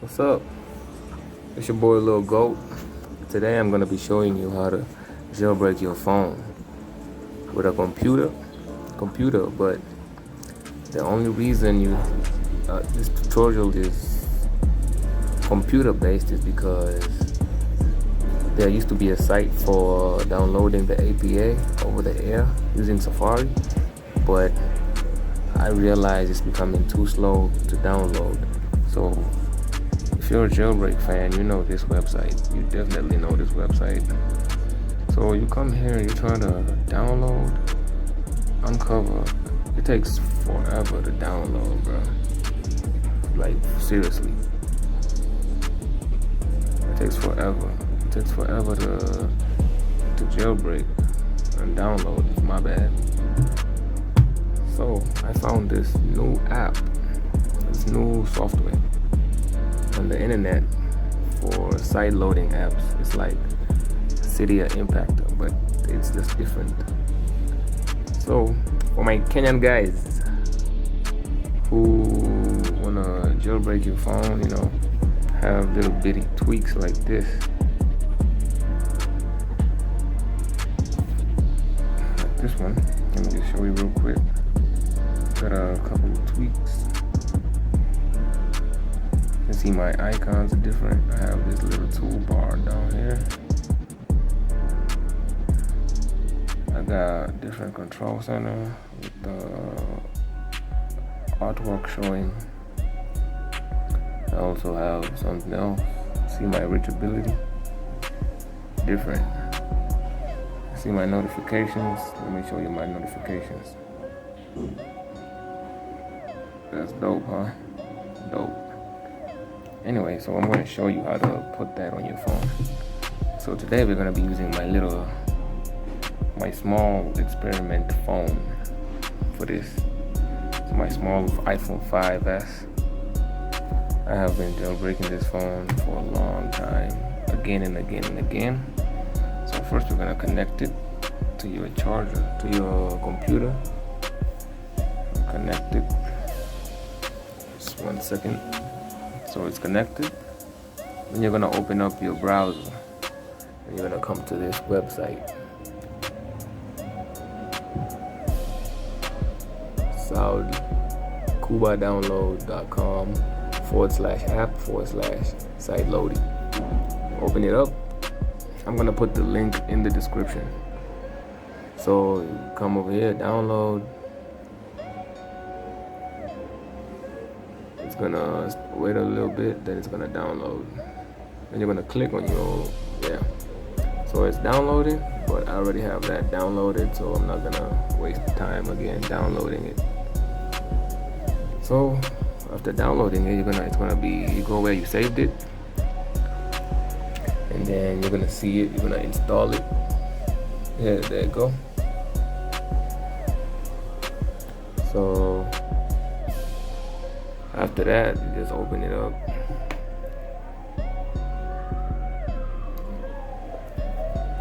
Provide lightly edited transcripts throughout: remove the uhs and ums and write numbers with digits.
What's up? It's your boy Lil Goat. Today I'm gonna be showing you how to jailbreak your phone with a computer. But the only reason this tutorial is computer based is because there used to be a site for downloading the APA over the air using Safari, but I realized it's becoming too slow to download. So if you're a jailbreak fan, you know this website. You definitely know this website. So you come here, you try to download Unc0ver. It takes forever to download, bro. Like, seriously. It takes forever. It takes forever to jailbreak and download. It's my bad. So I found this new app, this new software on the internet for side loading apps. It's like Cydia Impactor, but it's just different. So for my Kenyan guys who wanna jailbreak your phone, have little bitty tweaks like this. Like this one. Let me just show you real quick. Got a couple of tweaks. You can see my icons are different. I have this little toolbar down here. I got different control center with the artwork showing. I also have something else. See my reachability? Different. See my notifications? Let me show you my notifications. That's dope, huh? Dope. Anyway, so I'm going to show you how to put that on your phone. So today we're going to be using my small experiment phone for this. It's my small iPhone 5S. I have been jailbreaking this phone for a long time, again and again and again. So first we're going to connect it to your charger, to your computer. Connect it. Just 1 second. So it's connected. Then you're gonna open up your browser and you're gonna come to this website, SoundCubaDownload.com/app/sideloading. Open it up. I'm gonna put the link in the description. So you come over here, download. It's gonna wait a little bit, then it's gonna download. Then you're gonna click on so it's downloading, but I already have that downloaded, so I'm not gonna waste time again downloading it. So after downloading it, you go where you saved it, and then you're gonna see it, you're gonna install it. Yeah, there you go. So after that, you just open it up.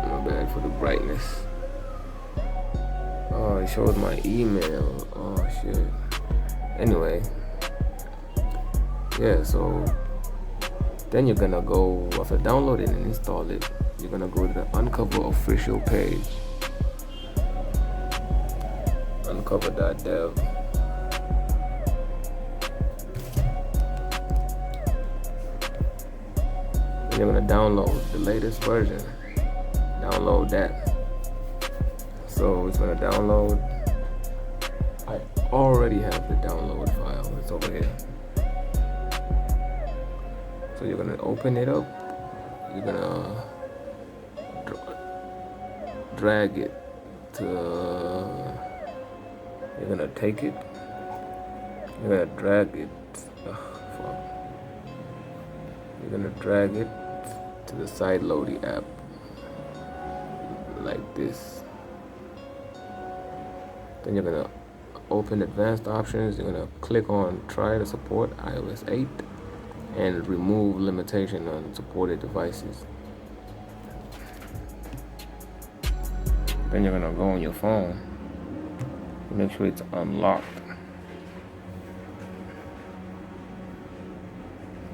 My bad for the brightness. Oh, it shows my email. Oh shit. Anyway, so then you're gonna go, after downloading and install it, you're gonna go to the Unc0ver official page, unc0ver.dev. You're gonna download the latest version. Download that. So it's gonna download. I already have the download file. It's over here. So you're gonna open it up. You're gonna drag it to. You're gonna take it. You're gonna drag it. You're gonna drag it to the Sideload app like this. Then you're gonna open advanced options. You're gonna click on try to support iOS 8 and remove limitation on supported devices. Then you're gonna go on your phone, make sure it's unlocked.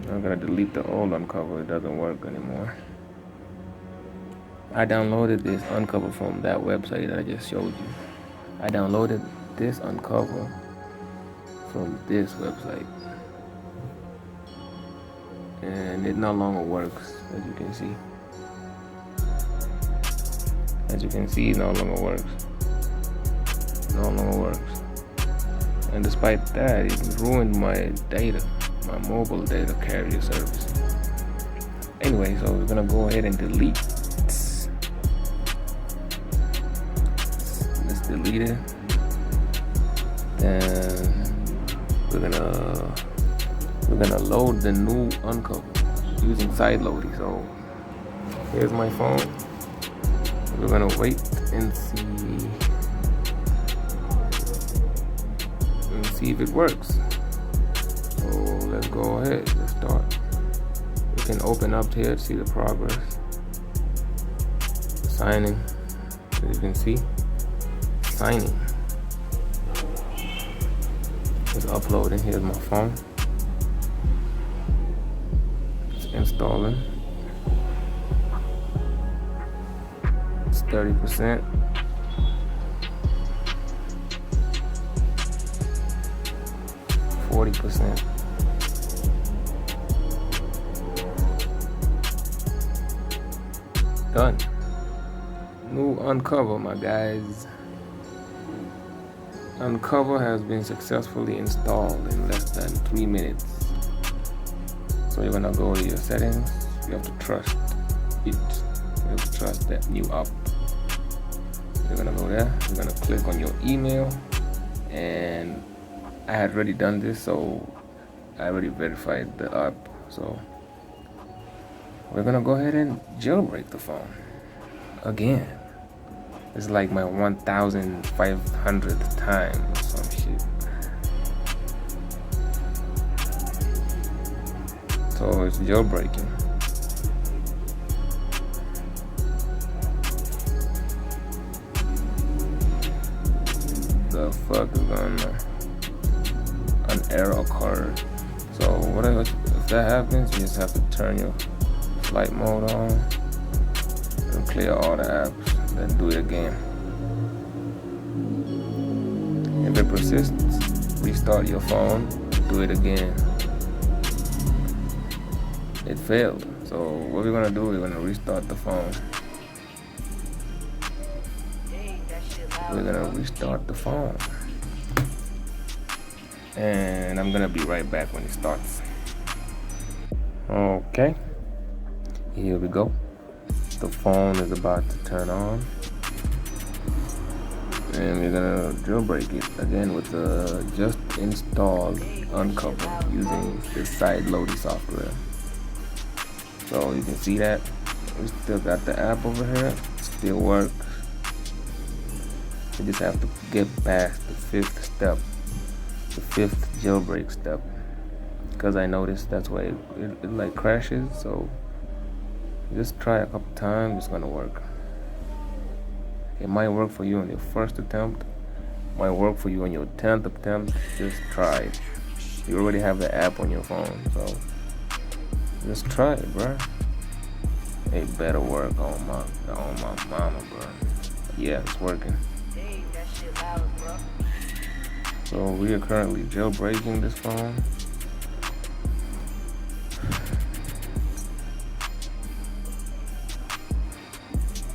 I'm gonna delete the old Uncover. It doesn't work anymore. I downloaded this Uncover from that website that I just showed you. I downloaded this Uncover from this website, and it no longer works, as you can see. As you can see, it no longer works. No longer works. And despite that, it ruined my data, my mobile data carrier service. Anyway, so we're gonna go ahead and delete. Let's delete it. Then we're gonna load the new Uncover using Sideload. So here's my phone. We're gonna wait and see if it works. So let's go ahead. Let's start. You can open up here to see the progress. Signing. As you can see, signing. It's uploading. Here's my phone. It's installing. It's 30%. %. Done. New Uncover, my guys. Uncover has been successfully installed in less than 3 minutes. So you're gonna go to your settings. You have to trust it. You have to trust that new app. You're gonna go there. You're gonna click on your email, and I had already done this, so I already verified the app. So we're gonna go ahead and jailbreak the phone again. It's like my 1,500th time or some shit. So it's jailbreaking. The fuck is going on? An error occurred. So whatever, if that happens, you just have to turn your flight mode on and clear all the apps, then do it again. If it persists, restart your phone, do it again. It failed. So what we're gonna do, we're gonna restart the phone. We're gonna restart the phone. And I'm gonna be right back when it starts. Okay, here we go. The phone is about to turn on, and we're gonna jailbreak it again with the just installed Uncover using the Sideload software. So you can see that we still got the app over here. It still works. You just have to get past the fifth step. The fifth jailbreak step, because I noticed that's why it like crashes. So just try a couple times, it's gonna work. It might work for you on your first attempt, might work for you on your 10th attempt. Just try it. You already have the app on your phone, so just try it, bro. It better work on my mama, bro. Yeah, it's working. So we are currently jailbreaking this phone.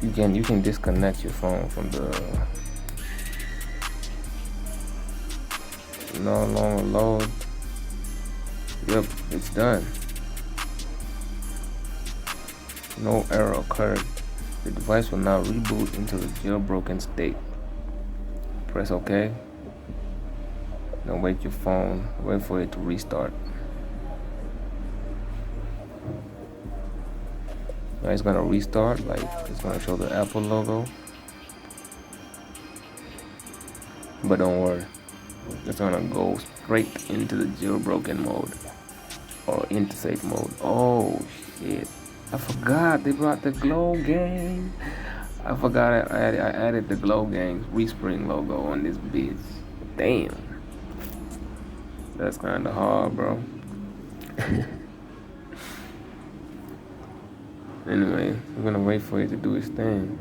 You can disconnect your phone from the no longer load. Yep, it's done. No error occurred. The device will now reboot into the jailbroken state. Press OK. Now wait for it to restart. Now it's gonna restart, like it's gonna show the Apple logo. But don't worry, it's gonna go straight into the jailbroken mode or into safe mode. Oh shit, I forgot they brought the Glow game. I forgot I added the Glow Games Respring logo on this bitch. Damn. That's kind of hard, bro. Anyway, we're gonna wait for it to do its thing.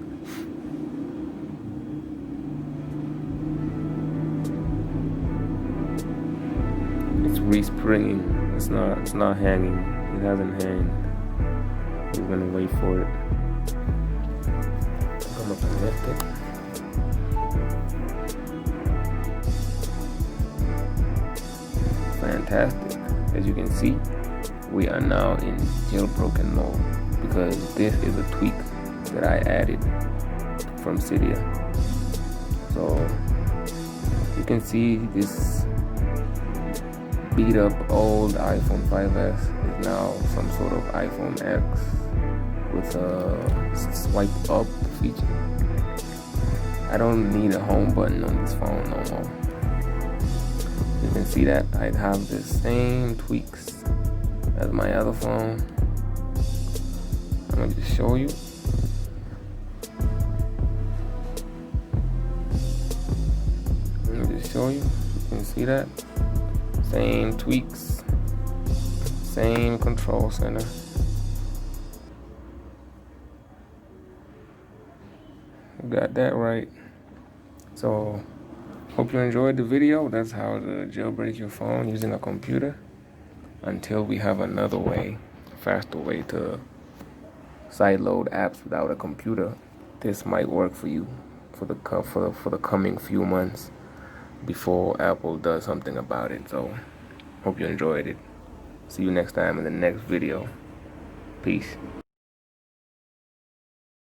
It's respringing. It's not hanging. It hasn't hanged. We're gonna wait for it. I'm gonna connect it. Fantastic. As you can see, we are now in jailbroken mode because this is a tweak that I added from Cydia. So you can see this beat up old iPhone 5S is now some sort of iPhone X with a swipe up feature. I don't need a home button on this phone no more. You can see that I have the same tweaks as my other phone. I'm gonna just show you. You can see that. Same tweaks. Same control center. Got that right. So, hope you enjoyed the video. That's how to jailbreak your phone using a computer. Until we have another way, faster way to sideload apps without a computer. This might work for you for the coming few months before Apple does something about it. So, hope you enjoyed it. See you next time in the next video. Peace.